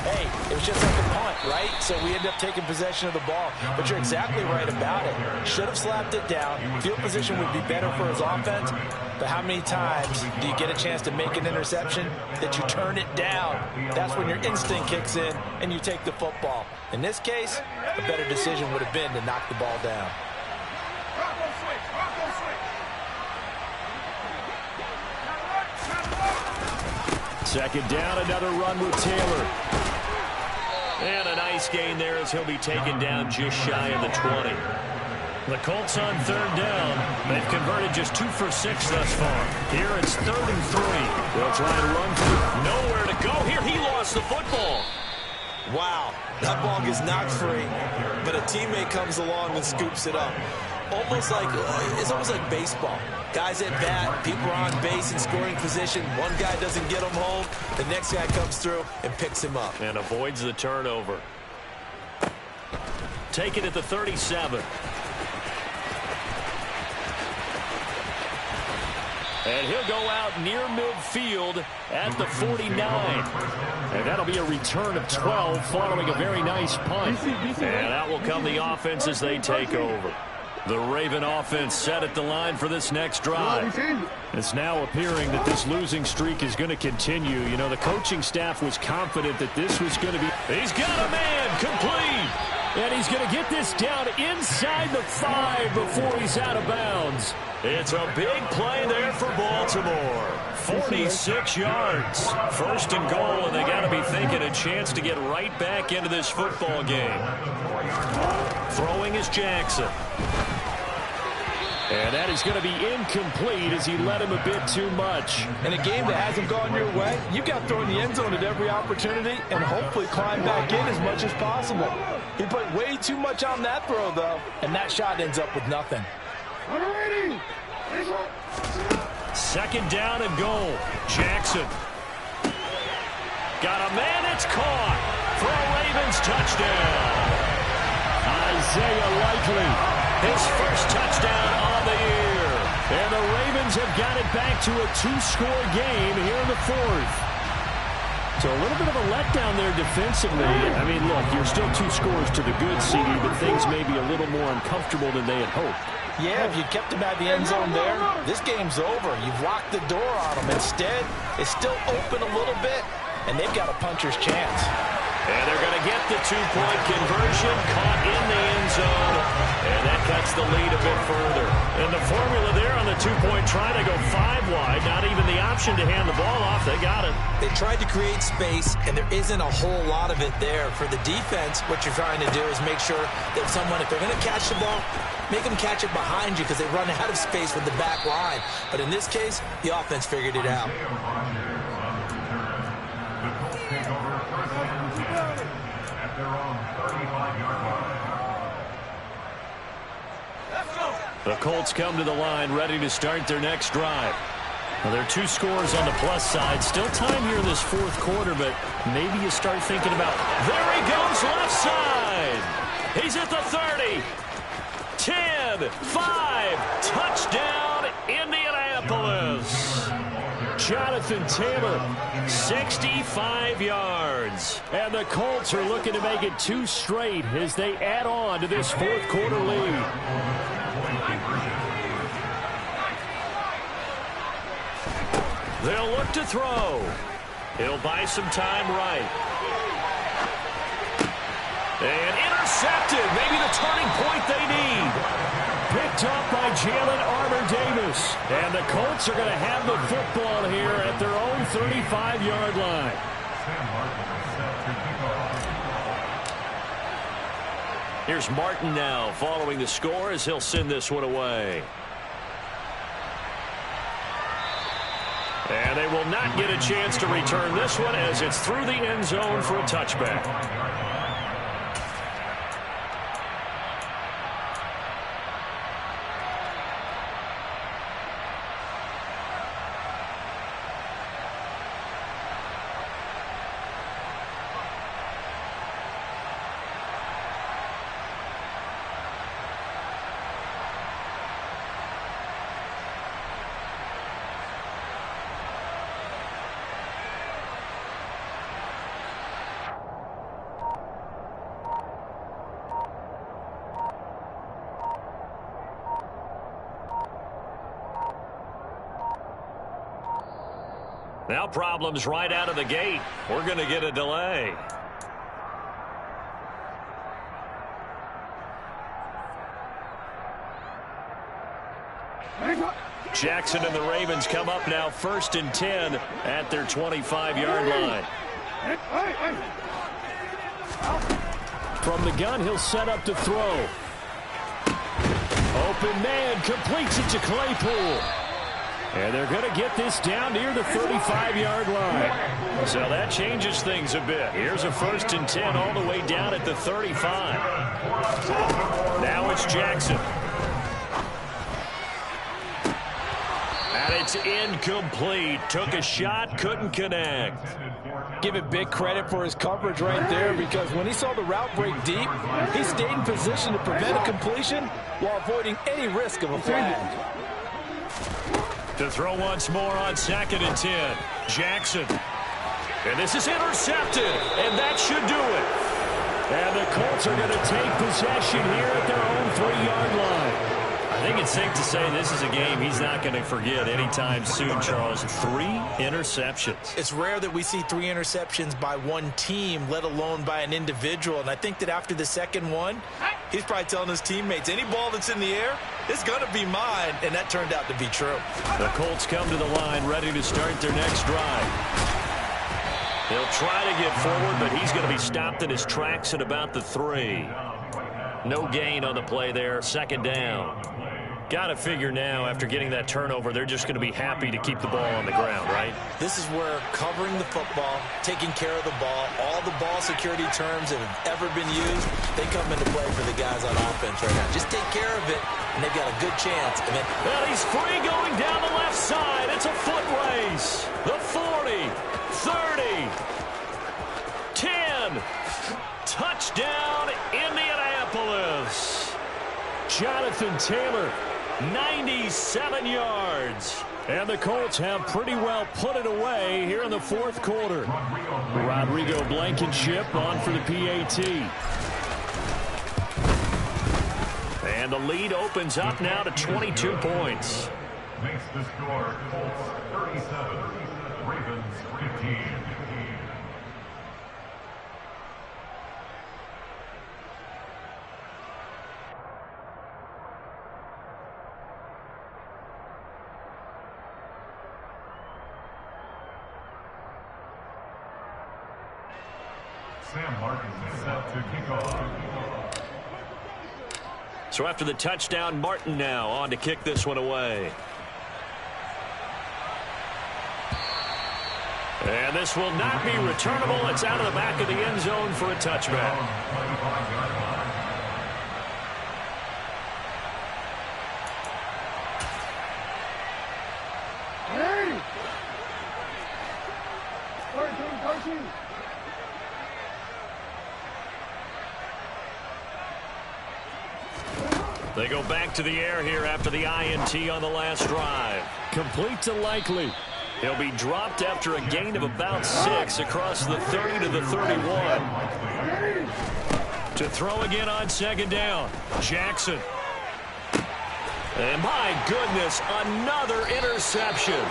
hey, it was just like a punt, right? So we end up taking possession of the ball. But you're exactly right about it. Should have slapped it down. Field position would be better for his offense. But how many times do you get a chance to make an interception that you turn it down? That's when your instinct kicks in and you take the football. In this case, a better decision would have been to knock the ball down. Second down, another run with Taylor. And a nice gain there as he'll be taken down just shy of the 20. The Colts on 3rd down. They've converted just 2 for 6 thus far. Here it's 3rd and 3. They'll try and run through. Nowhere to go here. He lost the football. Wow, that ball gets knocked free, but a teammate comes along and scoops it up. It's almost like baseball. Guys at bat, people are on base in scoring position. One guy doesn't get him home. The next guy comes through and picks him up. And avoids the turnover. Taken at the 37. And he'll go out near midfield at the 49. And that'll be a return of 12 following a very nice punt. And out will come the offense as they take over. The Raven offense set at the line for this next drive. It's now appearing that this losing streak is going to continue. You know, the coaching staff was confident that this was going to be... He's got a man complete. And he's going to get this down inside the 5 before he's out of bounds. It's a big play there for Baltimore. 46 yards. 1st and goal, and they got to be thinking a chance to get right back into this football game. Throwing is Jackson. And that is going to be incomplete as he led him a bit too much. In a game that hasn't gone your way, you've got to throw in the end zone at every opportunity and hopefully climb back in as much as possible. He put way too much on that throw, though, and that shot ends up with nothing. 2nd down and goal. Jackson. Got a man, it's caught for a Ravens touchdown. Isaiah Likely, his first touchdown on the year. And the Ravens have got it back to a 2-score game here in the 4th. So a little bit of a letdown there defensively. I mean, look, you're still 2 scores to the good, CD, but things may be a little more uncomfortable than they had hoped. Yeah, if you kept him at the end zone there, this game's over. You've locked the door on him. Instead, it's still open a little bit, and they've got a puncher's chance. And they're going to get the 2-point conversion, caught in the end zone, and that cuts the lead a bit further. And the formula there on the 2-point try to go 5 wide, not even the option to hand the ball off. They got it. They tried to create space, and there isn't a whole lot of it there. For the defense, what you're trying to do is make sure that someone, if they're going to catch the ball, make them catch it behind you because they run out of space with the back line. But in this case, the offense figured it out. The Colts come to the line ready to start their next drive. Well, there are 2 scores on the plus side. Still time here in this 4th quarter, but maybe you start thinking about... There he goes left side. He's at the 30. 10, 5, touchdown, Indianapolis. Jonathan Taylor, 65 yards. And the Colts are looking to make it 2 straight as they add on to this fourth quarter lead. They'll look to throw. He'll buy some time right. And intercepted. Maybe the turning point they need. Picked up by Jalen Armour-Davis. And the Colts are going to have the football here at their own 35-yard line. Here's Martin now following the score as he'll send this one away. And they will not get a chance to return this one as it's through the end zone for a touchback. Now problems right out of the gate. We're going to get a delay. Jackson and the Ravens come up now 1st and 10 at their 25-yard line. From the gun, he'll set up to throw. Open man completes it to Claypool. And they're going to get this down near the 35-yard line. So that changes things a bit. Here's a 1st and 10 all the way down at the 35. Now it's Jackson. And it's incomplete. Took a shot, couldn't connect. Give it big credit for his coverage right there, because when he saw the route break deep, he stayed in position to prevent a completion while avoiding any risk of a flag. To throw once more on 2nd and 10. Jackson. And this is intercepted. And that should do it. And the Colts are going to take possession here at their own 3-yard line. I think it's safe to say this is a game he's not going to forget anytime soon, Charles. 3 interceptions. It's rare that we see 3 interceptions by one team, let alone by an individual. And I think that after the second one, he's probably telling his teammates, any ball that's in the air, it's going to be mine. And that turned out to be true. The Colts come to the line ready to start their next drive. He'll try to get forward, but he's going to be stopped in his tracks at about the 3. No gain on the play there. 2nd down. Got to figure now, after getting that turnover, they're just going to be happy to keep the ball on the ground, right? This is where covering the football, taking care of the ball, all the ball security terms that have ever been used, they come into play for the guys on offense right now. Just take care of it, and they've got a good chance. Well, he's free going down the left side. It's a foot race. The 40, 30, 10. Touchdown, Indianapolis. Jonathan Taylor, 97 yards. And the Colts have pretty well put it away here in the 4th quarter. Rodrigo Blankenship on for the PAT. And the lead opens up now to 22 points. Makes the score Colts 37, Ravens 15. Sam Martin is set to kick off. So after the touchdown, Martin now on to kick this one away. And this will not be returnable. It's out of the back of the end zone for a touchback. They go back to the air here after the INT on the last drive. Complete to Likely. He'll be dropped after a gain of about 6 across the 30 to the 31. To throw again on 2nd down. Jackson. And my goodness, another interception.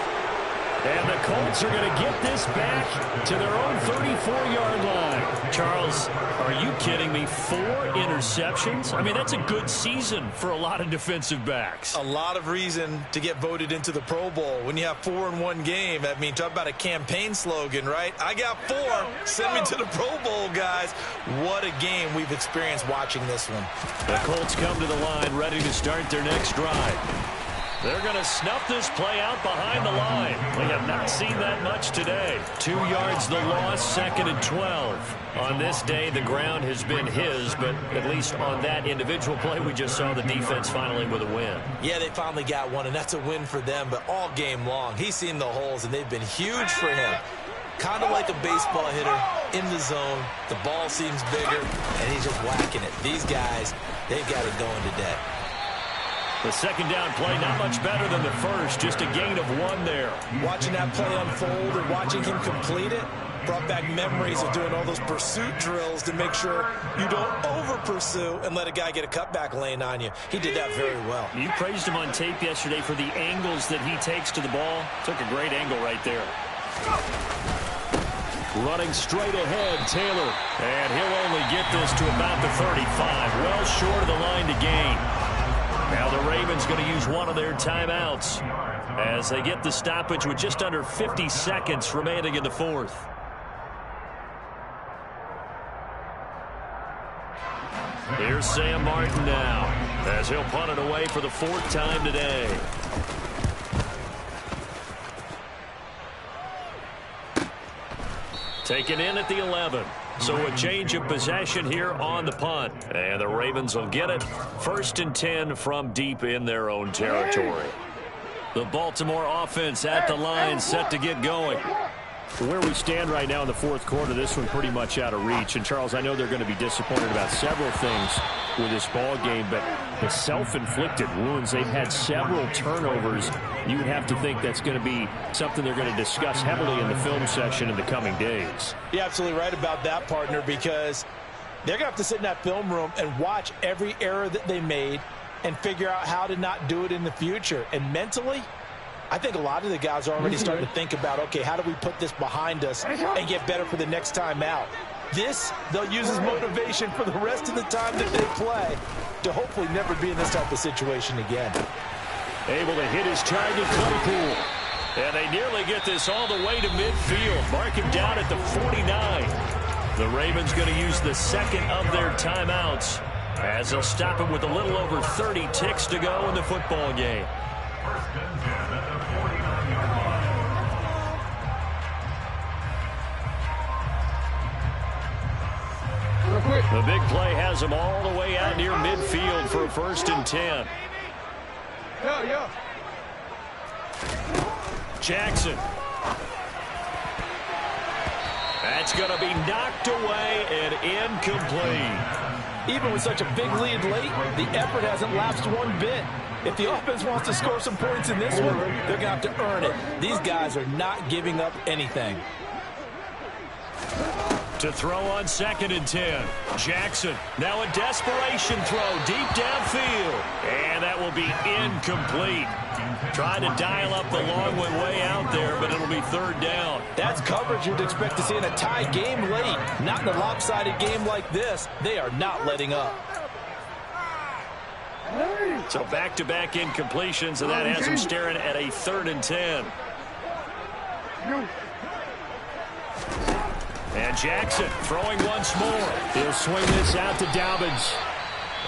And the Colts are going to get this back to their own 34-yard line. Charles, are you kidding me? 4 interceptions? I mean, that's a good season for a lot of defensive backs. A lot of reason to get voted into the Pro Bowl. When you have 4 in one game, I mean, talk about a campaign slogan, right? I got 4. Send me to the Pro Bowl, guys. What a game we've experienced watching this one. The Colts come to the line, ready to start their next drive. They're going to snuff this play out behind the line. We have not seen that much today. 2 yards the loss, 2nd and 12. On this day, the ground has been his, but at least on that individual play, we just saw the defense finally with a win. Yeah, they finally got one, and that's a win for them, but all game long, he's seen the holes, and they've been huge for him. Kind of like a baseball hitter in the zone. The ball seems bigger, and he's just whacking it. These guys, they've got it going today. The 2nd down play, not much better than the first, just a gain of 1 there. Watching that play unfold and watching him complete it brought back memories of doing all those pursuit drills to make sure you don't over-pursue and let a guy get a cutback lane on you. He did that very well. You praised him on tape yesterday for the angles that he takes to the ball. Took a great angle right there. Running straight ahead, Taylor. And he'll only get this to about the 35. Well short of the line to gain. Now the Ravens going to use one of their timeouts as they get the stoppage with just under 50 seconds remaining in the 4th. Here's Sam Martin now as he'll punt it away for the 4th time today. Taken in at the 11. So a change of possession here on the punt. And the Ravens will get it. 1st and 10 from deep in their own territory. The Baltimore offense at the line, set to get going. Where we stand right now in the 4th quarter, this one pretty much out of reach. And, Charles, I know they're going to be disappointed about several things with this ball game, but the self-inflicted wounds, they've had several turnovers. You would have to think that's going to be something they're going to discuss heavily in the film session in the coming days. You're absolutely right about that, partner, because they're going to have to sit in that film room and watch every error that they made and figure out how to not do it in the future. And mentally, I think a lot of the guys are already starting to think about, okay, how do we put this behind us and get better for the next time out? This, they'll use as motivation for the rest of the time that they play to hopefully never be in this type of situation again. Able to hit his target, Claypool. And they nearly get this all the way to midfield. Mark him down at the 49. The Ravens going to use the 2nd of their timeouts as they'll stop him with a little over 30 ticks to go in the football game. 1st and 10 at the 49-yard line. The big play has him all the way out near midfield for a 1st and 10. Jackson. That's going to be knocked away and incomplete. Even with such a big lead late, the effort hasn't lapsed one bit. If the offense wants to score some points in this one, they're going to have to earn it. These guys are not giving up anything. To throw on 2nd and 10. Jackson. Now a desperation throw deep downfield. And that will be incomplete. Trying to dial up the long one way out there, but it'll be 3rd down. That's coverage you'd expect to see in a tie game late. Not in a lopsided game like this. They are not letting up. So back-to-back incompletions, and that has him staring at a 3rd and 10. And Jackson throwing once more. He'll swing this out to Dobbins.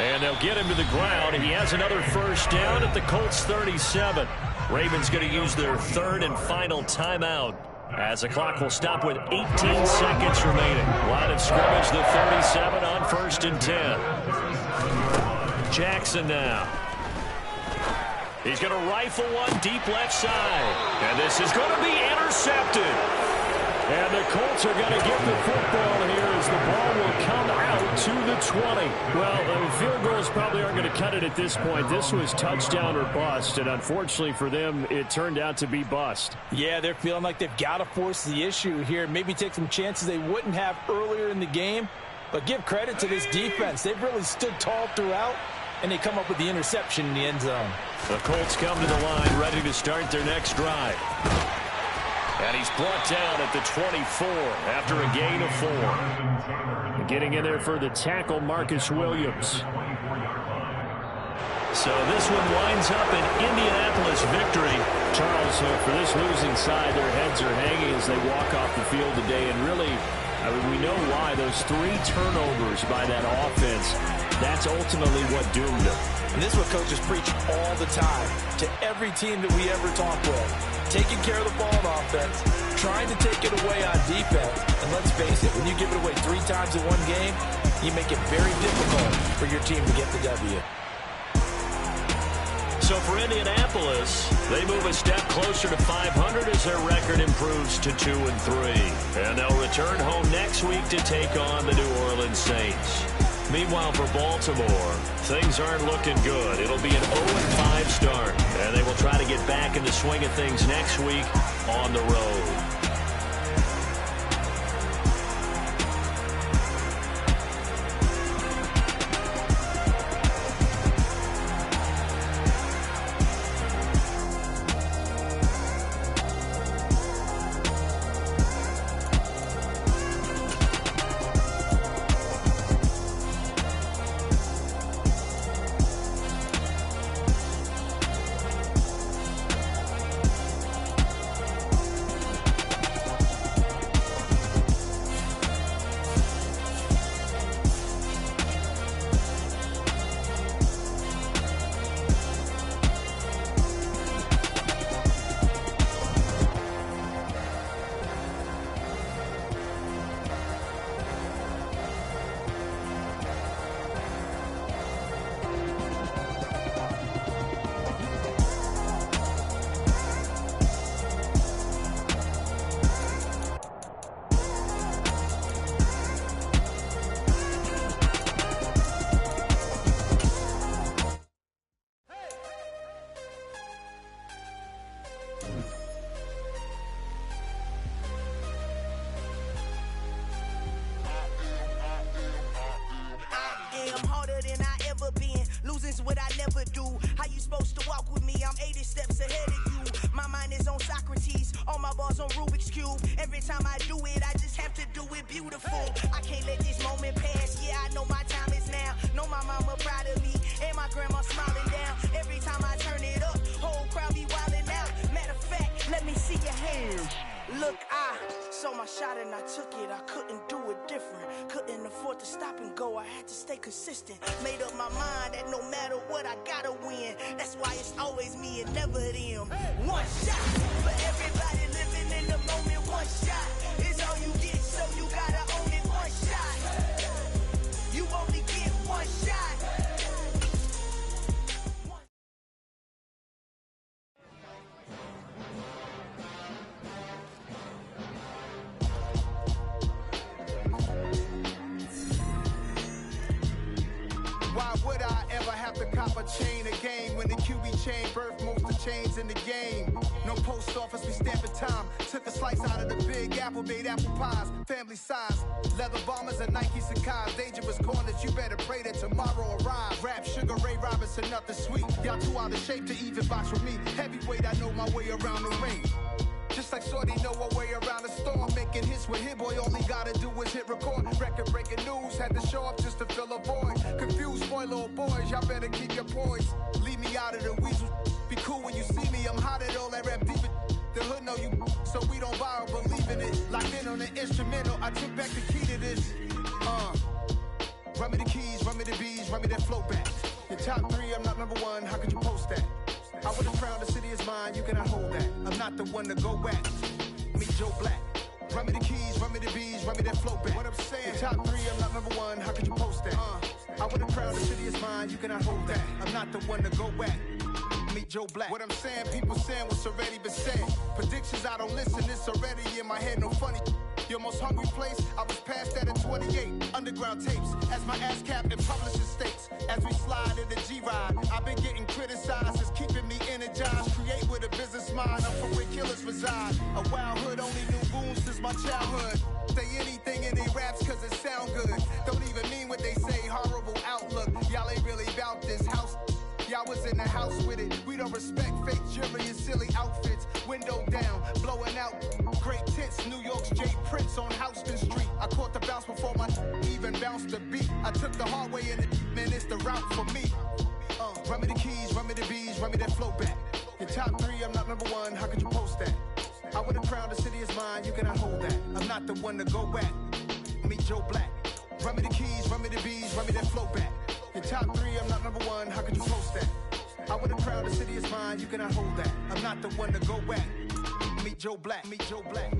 And they'll get him to the ground. He has another 1st down at the Colts 37. Ravens going to use their 3rd and final timeout as the clock will stop with 18 seconds remaining. Line of scrimmage, the 37 on 1st and 10. Jackson now. He's going to rifle one deep left side. And this is going to be intercepted. And the Colts are going to get the football here as the ball will come out to the 20. Well, field goals probably aren't going to cut it at this point. This was touchdown or bust, and unfortunately for them, it turned out to be bust. Yeah, they're feeling like they've got to force the issue here, maybe take some chances they wouldn't have earlier in the game. But give credit to this defense. They've really stood tall throughout, and they come up with the interception in the end zone. The Colts come to the line ready to start their next drive. And he's brought down at the 24 after a gain of 4. Getting in there for the tackle, Marcus Williams. So this one winds up an Indianapolis victory. Charles, for this losing side, their heads are hanging as they walk off the field today. And really, I mean, we know why. Those 3 turnovers by that offense, that's ultimately what doomed them. And this is what coaches preach all the time to every team that we ever talk with. Taking care of the ball on offense, trying to take it away on defense. And let's face it, when you give it away 3 times in one game, you make it very difficult for your team to get the W. So for Indianapolis, they move a step closer to 500 as their record improves to 2-3. And they'll return home next week to take on the New Orleans Saints. Meanwhile, for Baltimore, things aren't looking good. It'll be an 0-5 start, and they will try to get back in the swing of things next week on the road. What I never do. How you supposed to walk with me? I'm 80 steps ahead of you. My mind is on Socrates, all my bars on Rubik's Cube. Every time I do it, I just have to do it beautiful. I can't let this moment pass. Yeah, I know my time is now. Know my mama proud of me, and my grandma smiling down. Every time I turn it up, whole crowd be wilding out. Matter of fact, let me see your hands. Look, I saw my shot and I took it. I couldn't do it different. Couldn't afford to stop and go. I had to stay consistent. Made up my mind that no matter what, I gotta win. That's why it's always me and never them. One shot for everybody living in the moment. One shot is all you get, so you gotta own it. One shot. You only get one shot. Why would I ever have to cop a chain a game when the QB chain birthed most of chains in the game? No post office, we stamping time. Took a slice out of the big apple, made apple pies, family size. Leather bombers and Nike Sacai's. Dangerous corners, you better pray that tomorrow arrives. Rap, Sugar Ray Robinson, nothing sweet. Y'all too out of shape to even box with me. Heavyweight, I know my way around the ring. Just like Shorty know a way around the storm. Making hits with Hit Boy, all he gotta do is hit record. Record breaking news, had to show up just to fill a void. Confused boy, little boys, y'all better keep your poise. Leave me out of the weasel. Be cool when you see me, I'm hot at all that rap deep. The hood know you, so we don't borrow, believe in it. Locked in on the instrumental, I took back the key to this. Run me the keys, run me the bees, run me that flow back. Your top 3, I'm not number 1, how could you post that? I would have crowned the city is mine, you cannot hold that. I'm not the one to go back. Meet Joe Black. Run me the keys, run me the bees, run me that flow back. What I'm saying, your top 3, I'm not number 1, how could you post that? I would have crowned the city is mine, you cannot hold that. I'm not the one to go back. Meet Joe Black. What I'm saying, people saying what's already been said. Predictions, I don't listen, it's already in my head, no funny. Your most hungry place, I was past that at 28. Underground tapes, as my ass capped in publishing states. As we slide in the G-Ride, I've been getting criticized, it's keeping me energized. Create with a business mind, I'm from where killers reside. A wild hood, only knew goons since my childhood. Say anything in they raps cause it sound good. Don't even mean what they say, horrible outlook. Y'all ain't really about this house. Y'all was in the house with it. We don't respect fake jewelry and silly outfits. Window down, blowing out. Great tits, New York's J. Prince on Houston Street. I caught the bounce before my even bounced the beat. I took the hard way in it, man, it's the route for me. Run me the keys, run me the bees, run me that flow back. Your top 3, I'm not number 1, how could you post that? I would have crowned the city is mine, you cannot hold that. I'm not the one to go back. Meet Joe Black. Run me the keys, run me the bees, run me that flow back. Your top 3, I'm not number 1, how could you post that? I would have crowned the city is mine, you cannot hold that. I'm not the one to go back. Meet Joe Black, meet Joe Black.